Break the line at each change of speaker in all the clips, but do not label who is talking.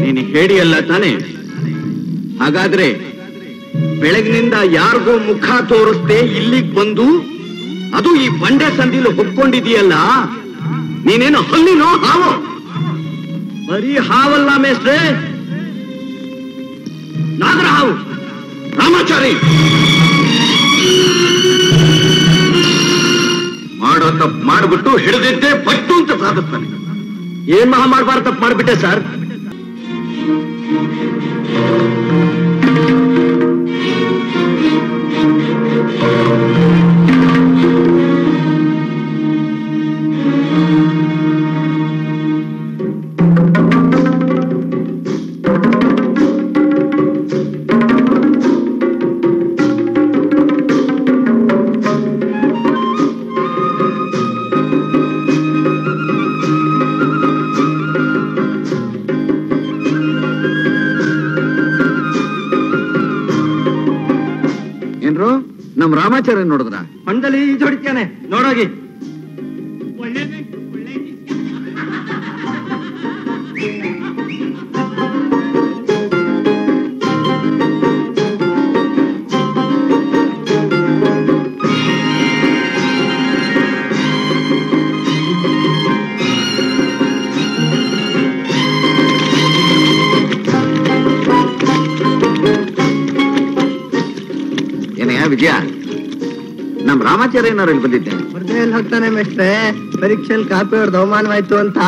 ನೀನು ಹೇಳಿಯಲ್ಲ ತಾನೆ? ಹಾಗಾದ್ರೆ ಬೆಳಗಿನಿಂದ ಯಾರಿಗೋ ಮುಖ ತೋರಿಸ್ದೆ ಇಲ್ಲಿಗೆ ಬಂದು ಅದು ಈ ಬಂಡೆ ಸಂದಿಲು ಹೊಕ್ಕೊಂಡಿದೀಯಲ್ಲ, ನೀನೇನು ಹಲ್ಲಿನೋ ಹಾವು? ಬರೀ ಹಾವಲ್ಲ ಮೇಸ್ಟ್ರೆ, ನಾಗರ ಹಾವು. ರಾಮಾಚಾರಿ ಮಾಡೋ ತಪ್ಪು ಮಾಡ್ಬಿಟ್ಟು ಹಿಡಿದಿದ್ದೆ ಪಟ್ಟು ಅಂತ ಸಾಧಿಸ್ತಾನೆ. ಏನ್ ಮಹಾ ಮಾಡಬಾರ್ದು ತಪ್ಪು ಮಾಡ್ಬಿಟ್ಟೆ ಸರ್. ನಮ್ ರಾಮಾಚಾರ್ಯ ನೋಡಿದ್ರ ಹೊಂಡದಲ್ಲಿ ಜೋಡಿತಾನೆ, ನೋಡೋಗಿ. ಏನಯ್ಯ ವಿಜಯ, ನಮ್ ರಾಮಾಚಾರ್ಯ ಏನಾರು ಇಲ್ಲಿ ಬಂದಿದ್ದೆ?
ಬರ್ದೇಲ್ ಹೋಗ್ತಾನೆ ಮೇಷ್ಟ್ರೆ, ಪರೀಕ್ಷೆಯಲ್ಲಿ ಕಾಪಿ ಹೊಡೆದು ಅವಮಾನವಾಯ್ತು ಅಂತ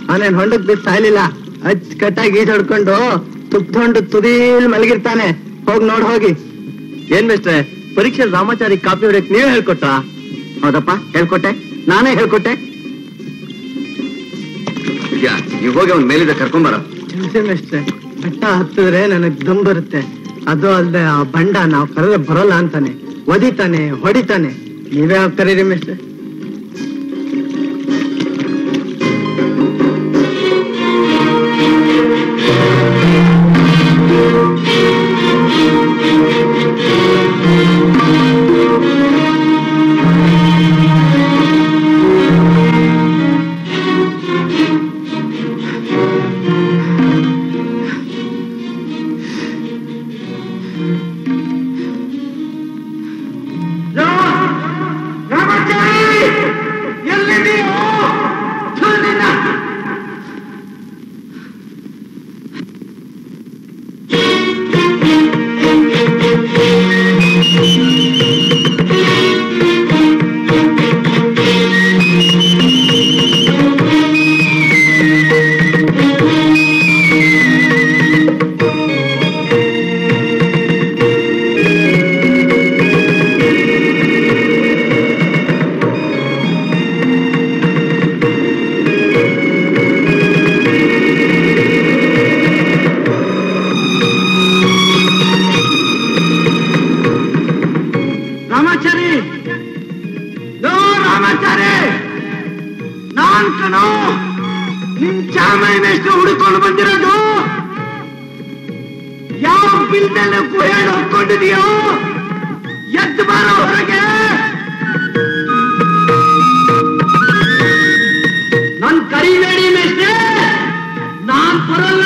ಅವನೇನ್ ಹೊಂಡಕ್ ಬಿದ್ದು ಸಾಯ್ಲಿಲ್ಲ, ಅಚ್ಚುಕಟ್ಟಾಗಿ ಈಜ್ ಹೊಡ್ಕೊಂಡು ತುಪ್ಕೊಂಡು ತುದೀಲ್ ಮಲಗಿರ್ತಾನೆ. ಹೋಗಿ ನೋಡ್ ಹೋಗಿ.
ಏನ್ ಮೇಷ್ಟ್ರೆ, ಪರೀಕ್ಷೆಯಲ್ಲಿ ರಾಮಾಚಾರಿ ಕಾಪಿ ಹೊಡೆಯಕ್ ನೀವೇ ಹೇಳ್ಕೊಟ್ಟ? ಹೌದಪ್ಪ, ಹೇಳ್ಕೊಟ್ಟೆ, ನಾನೇ ಹೇಳ್ಕೊಟ್ಟೆ. ವಿಜಯ, ನೀವು ಹೋಗಿ ಅವ್ನ ಮೇಲಿಂದ ಕರ್ಕೊಂಬರ.
ಮೇಷ್ಟ್ರೆ, ಬೆಟ್ಟ ಹತ್ತಿದ್ರೆ ನನಗ್ ದಮ್ ಬರುತ್ತೆ. ಅದು ಅಲ್ಲದೆ ಆ ಬಂಡ ನಾವ್ ಕರೆದ್ರೆ ಬರೋಲ್ಲ ಅಂತಾನೆ, ಒದಿತಾನೆ, ಹೊಡಿತಾನೆ. ನೀವೇ ಕರೀರಿ ಮೇಷ್ಟ್ರೆ. ಹುಡುಕೊಂಡು ಬಂದಿರೋದು ಯಾವ ಬಿಲ್ದಲ್ಲಿ ಹೇಳಿ ಹೊತ್ಕೊಂಡಿದೆಯೋ? ಎದ್ದು ಬಾರೋ ಹೊರಗೆ. ನನ್ ಕರಿಬೇಡಿ ಮೇಷ್ಟ್ರೆ, ನಾನ್ ಬರಲ್ಲ,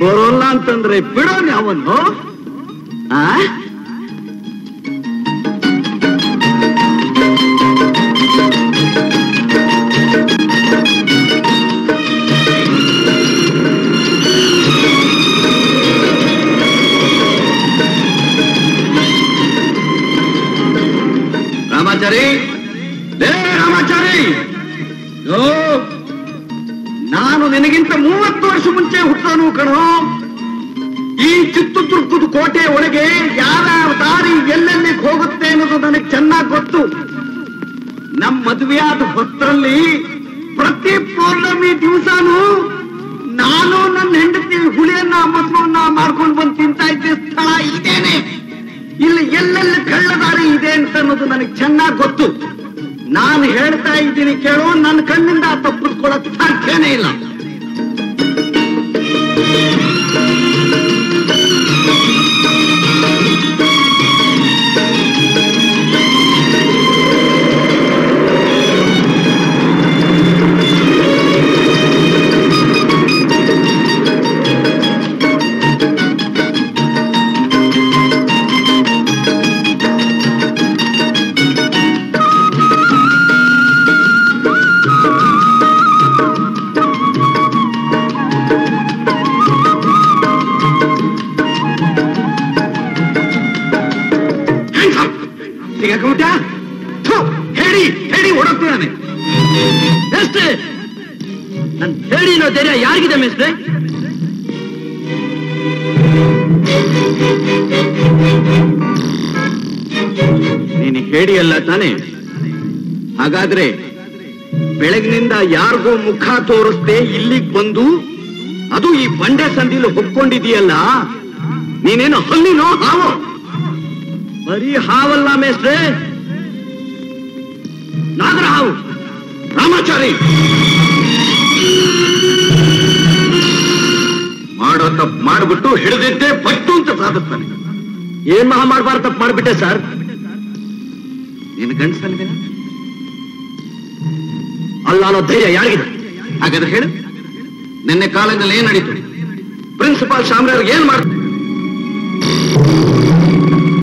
ಬರೋಲ್ಲ ಅಂತಂದ್ರೆ ಬಿಡೋನ್ ಯಾವನ್ನು? ರಾಮಾಚಾರಿ, ರಾಮಾಚಾರಿ, ನಾನು ನಿನಗಿಂತ 30 ವರ್ಷ ಮುಂಚೆ ಹುಟ್ಟೋನು ಕಣೋ. ಈ ಚಿತ್ರದುರ್ಗದ ಕೋಟೆ ಒಳಗೆ ಯಾವ್ಯಾವ ದಾರಿ ಎಲ್ಲೆಲ್ಲಿ ಹೋಗುತ್ತೆ ಅನ್ನೋದು ನನಗೆ ಚೆನ್ನಾಗಿ ಗೊತ್ತು. ನಮ್ಮ ಮದುವೆಯಾದ ಹೊತ್ತರಲ್ಲಿ ಪ್ರತಿ ಪೌರ್ಣಮಿ ದಿವಸನೂ ನಾನು ನನ್ನ ಹೆಂಡತಿ ಹುಳಿಯನ್ನ ಮೊಸರನ್ನ ಮಾಡ್ಕೊಂಡು ಬಂದು ತಿಂತಾ ಇದ್ದ ಸ್ಥಳ ಇದೇನೆ. ಇಲ್ಲಿ ಎಲ್ಲೆಲ್ಲಿ ಕಳ್ಳದಾರಿ ಇದೆ ಅಂತ ಅನ್ನೋದು ನನಗೆ ಚೆನ್ನಾಗಿ ಗೊತ್ತು. ನಾನು ಹೇಳ್ತಾ ಇದ್ದೀನಿ ಕೇಳೋ, ನನ್ನ ಕಣ್ಣಿಂದ ತಪ್ಪಿಸ್ಕೊಳ್ಳೋಕ್ ಸಾಧ್ಯನೇ ಇಲ್ಲ. ನೋಡೋಣ.
ಮೇಸ್ಟ್ರೆ, ನನ್ ಹೇಳಿನೋ ಧೈರ್ಯ ಯಾರಿಗಿದೆ ಮೇಸ್ಟ್ರೆ?
ನೀನು ಹೇಳಿಯಲ್ಲ ತಾನೆ? ಹಾಗಾದ್ರೆ ಬೆಳಗಿನಿಂದ ಯಾರಿಗೋ ಮುಖ ತೋರಿಸ್ದೆ ಇಲ್ಲಿಗೆ ಬಂದು ಅದು ಈ ಬಂಡೆ ಸಂದಿಲು ಹೊಕ್ಕೊಂಡಿದೀಯಲ್ಲ, ನೀನೇನು ಹಲ್ಲಿನೋ ಹಾವು?
ಬರೀ ಹಾವಲ್ಲ ಮೇಸ್ಟ್ರೆ, ನಾಗರ ಹಾವು.
ರಾಮಾಚಾರಿ, ಮಾಡೋ ತಪ್ಪು ಮಾಡ್ಬಿಟ್ಟು ಹಿಡಿದಿದ್ದೆ ಪಟ್ಟು ಅಂತ ಸಾಧಿಸ್ತಾನೆ.
ಏನ್ ಮಹಾ ಮಾಡಬಾರ್ದು ತಪ್ಪು ಮಾಡ್ಬಿಟ್ಟೆ ಸರ್.
ನೀನು ಗಂಡಸಲ್ವೇ?
ಅಲ್ಲ ಅನ್ನೋ ಧೈರ್ಯ ಯಾರಿಗಿದೆ?
ಹಾಗಾದ್ರೆ ಹೇಳು, ನಿನ್ನೆ ಕಾಲೇಜಲ್ಲಿ ಏನ್ ನಡೀತು? ಪ್ರಿನ್ಸಿಪಾಲ್ ಶಾಮ್ರಾರ್ಗೆ ಏನ್ ಮಾಡ್ತಾರೆ?